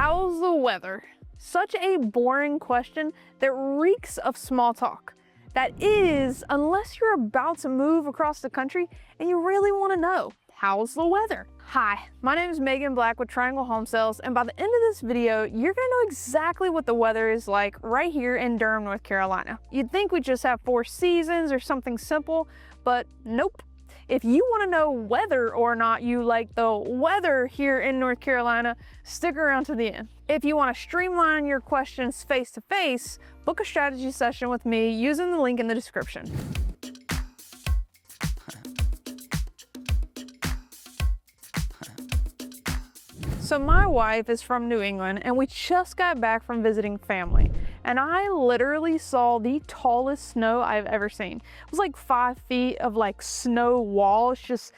How's the weather? Such a boring question that reeks of small talk. That is, unless you're about to move across the country and you really want to know, how's the weather? Hi, my name is Meagan Black with Triangle Home Sales, and by the end of this video, you're gonna know exactly what the weather is like right here in Durham, North Carolina. You'd think we just have 4 seasons or something simple, but nope. If you want to know whether or not you like the weather here in North Carolina, stick around to the end. If you want to streamline your questions face to face, book a strategy session with me using the link in the description. So my wife is from New England and we just got back from visiting family. And I literally saw the tallest snow I've ever seen. It was like 5 feet of like snow walls, just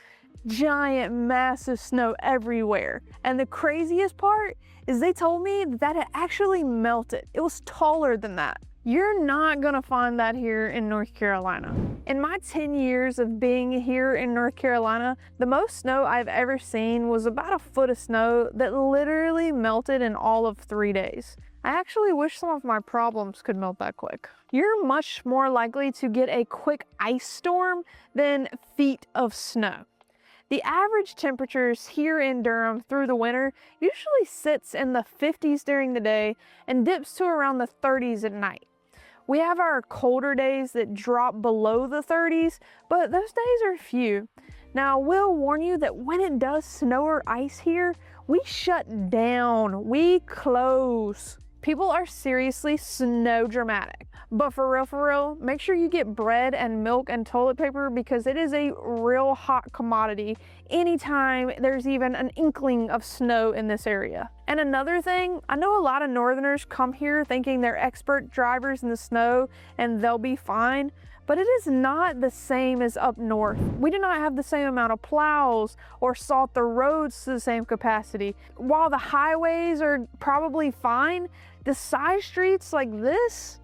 giant, massive snow everywhere. And the craziest part is they told me that it actually melted. It was taller than that. You're not gonna find that here in North Carolina. In my 10 years of being here in North Carolina, the most snow I've ever seen was about a foot of snow that literally melted in all of 3 days. I actually wish some of my problems could melt that quick. You're much more likely to get a quick ice storm than feet of snow. The average temperatures here in Durham through the winter usually sits in the 50s during the day and dips to around the 30s at night. We have our colder days that drop below the 30s, but those days are few. Now, we'll warn you that when it does snow or ice here, we shut down, we close. People are seriously snow dramatic. But for real, make sure you get bread and milk and toilet paper because it is a real hot commodity anytime there's even an inkling of snow in this area. And another thing, I know a lot of northerners come here thinking they're expert drivers in the snow and they'll be fine, but it is not the same as up north. We do not have the same amount of plows or salt the roads to the same capacity. While the highways are probably fine, the side streets like this,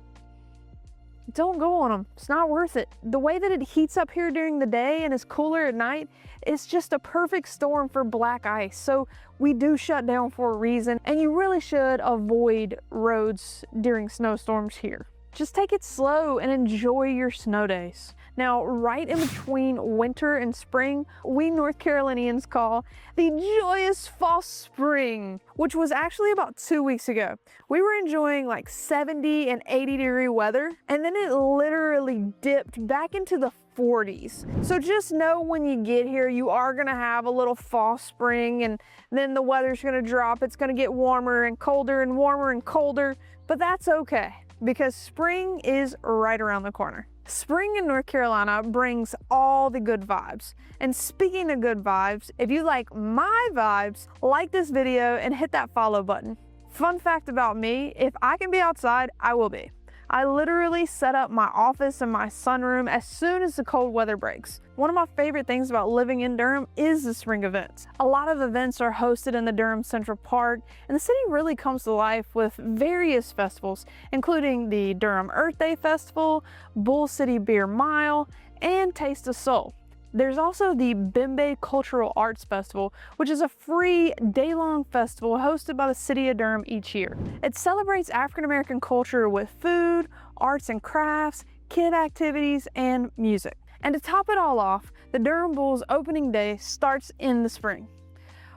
don't go on them. It's not worth it. The way that it heats up here during the day and is cooler at night, it's just a perfect storm for black ice. So we do shut down for a reason, and you really should avoid roads during snowstorms here. Just take it slow and enjoy your snow days. Now, right in between winter and spring, we North Carolinians call the joyous fall spring, which was actually about 2 weeks ago. We were enjoying like 70 and 80 degree weather, and then it literally dipped back into the 40s. So just know when you get here, you are gonna have a little fall spring, and then the weather's gonna drop. It's gonna get warmer and colder and warmer and colder, but that's okay, because spring is right around the corner. Spring in North Carolina brings all the good vibes. And speaking of good vibes, if you like my vibes, like this video and hit that follow button. Fun fact about me, if I can be outside, I will be. I literally set up my office and my sunroom as soon as the cold weather breaks. One of my favorite things about living in Durham is the spring events. A lot of events are hosted in the Durham Central Park, and the city really comes to life with various festivals, including the Durham Earth Day Festival, Bull City Beer Mile, and Taste of Soul. There's also the Bembe Cultural Arts Festival, which is a free day-long festival hosted by the city of Durham each year. It celebrates African-American culture with food, arts and crafts, kid activities, and music. And to top it all off, the Durham Bulls opening day starts in the spring.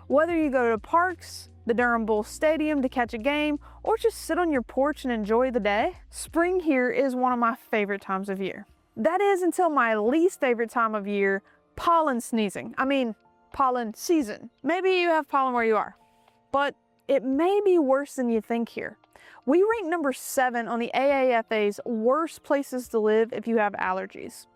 Whether you go to parks, the Durham Bulls Stadium to catch a game, or just sit on your porch and enjoy the day, spring here is one of my favorite times of year. That is until my least favorite time of year, pollen sneezing. I mean, pollen season. Maybe you have pollen where you are, but it may be worse than you think here. We rank number 7 on the AAFA's worst places to live if you have allergies.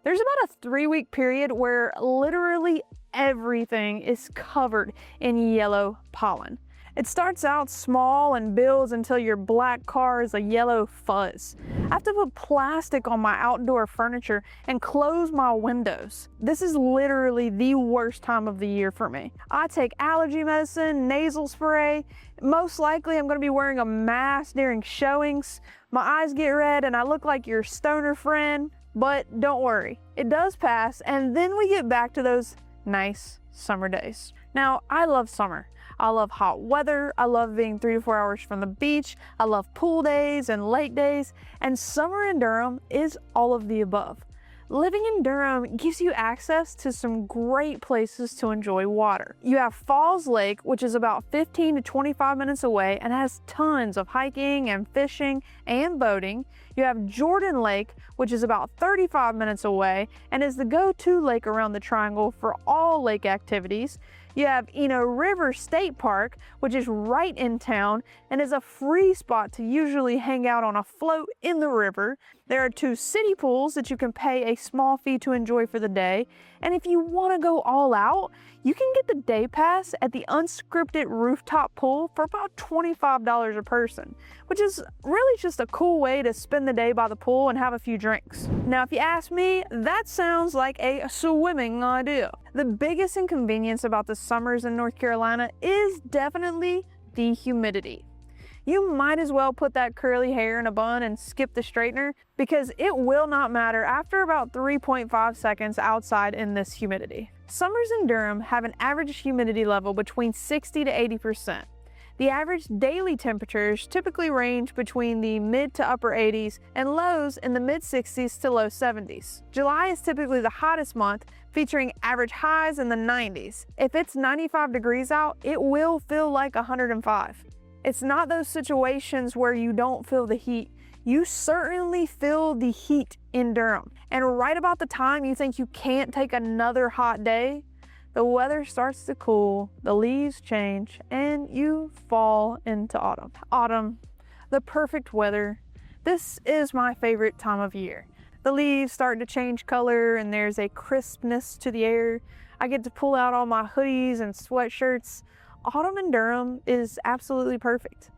There's about a 3-week period where literally everything is covered in yellow pollen. It starts out small and builds until your black car is a yellow fuzz. I have to put plastic on my outdoor furniture and close my windows. This is literally the worst time of the year for me. I take allergy medicine, nasal spray. Most likely I'm going to be wearing a mask during showings. My eyes get red and I look like your stoner friend, but don't worry, it does pass, and then we get back to those nice summer days. Now, I love summer. I love hot weather. I love being 3 to 4 hours from the beach. I love pool days and lake days. And summer in Durham is all of the above. Living in Durham gives you access to some great places to enjoy water. You have Falls Lake, which is about 15 to 25 minutes away and has tons of hiking and fishing and boating. You have Jordan Lake, which is about 35 minutes away and is the go-to lake around the Triangle for all lake activities. You have Eno River State Park, which is right in town and is a free spot to usually hang out on a float in the river. There are 2 city pools that you can pay a small fee to enjoy for the day. And if you want to go all out, you can get the day pass at the unscripted rooftop pool for about $25 a person, which is really just a cool way to spend the day by the pool and have a few drinks. Now, if you ask me, that sounds like a swimming idea. The biggest inconvenience about the summers in North Carolina is definitely the humidity. You might as well put that curly hair in a bun and skip the straightener because it will not matter after about 3.5 seconds outside in this humidity. Summers in Durham have an average humidity level between 60 to 80%. The average daily temperatures typically range between the mid to upper 80s and lows in the mid 60s to low 70s. July is typically the hottest month, featuring average highs in the 90s. If it's 95 degrees out, it will feel like 105. It's not those situations where you don't feel the heat. You certainly feel the heat in Durham. And right about the time you think you can't take another hot day, the weather starts to cool, the leaves change, and you fall into autumn. Autumn, the perfect weather. This is my favorite time of year. The leaves start to change color and there's a crispness to the air. I get to pull out all my hoodies and sweatshirts. Autumn in Durham is absolutely perfect.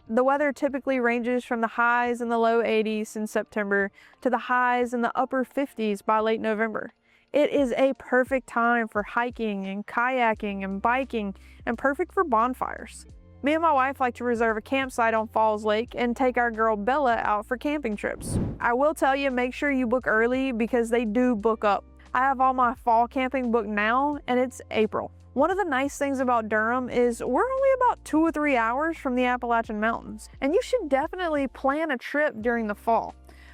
The weather typically ranges from the highs in the low 80s in September to the highs in the upper 50s by late November. It is a perfect time for hiking and kayaking and biking and perfect for bonfires. Me and my wife like to reserve a campsite on Falls Lake and take our girl Bella out for camping trips. I will tell you, make sure you book early because they do book up. I have all my fall camping booked now and it's April. One of the nice things about Durham is we're only about 2 or 3 hours from the Appalachian Mountains, and you should definitely plan a trip during the fall.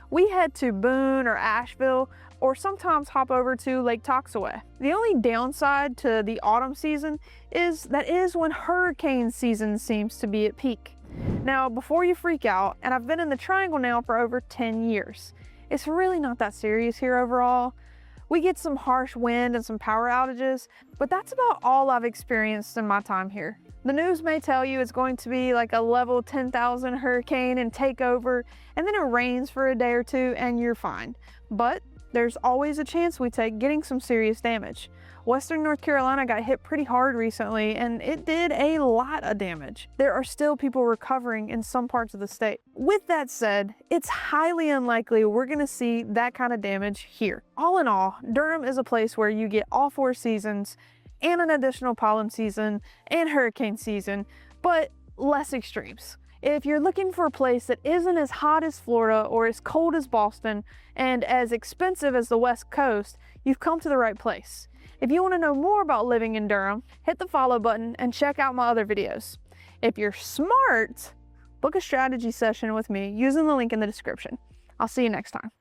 We head to Boone or Asheville, or sometimes hop over to Lake Toxaway. The only downside to the autumn season is when hurricane season seems to be at peak. Now, before you freak out, and I've been in the Triangle now for over 10 years, it's really not that serious here overall. We get some harsh wind and some power outages, but that's about all I've experienced in my time here. The news may tell you it's going to be like a level 10,000 hurricane and take over, and then it rains for a day or two and you're fine. But there's always a chance we take getting some serious damage. Western North Carolina got hit pretty hard recently and it did a lot of damage. There are still people recovering in some parts of the state. With that said, it's highly unlikely we're gonna see that kind of damage here. All in all, Durham is a place where you get all 4 seasons and an additional pollen season and hurricane season, but less extremes. If you're looking for a place that isn't as hot as Florida or as cold as Boston and as expensive as the West Coast, you've come to the right place. If you want to know more about living in Durham, hit the follow button and check out my other videos. If you're smart, book a strategy session with me using the link in the description. I'll see you next time.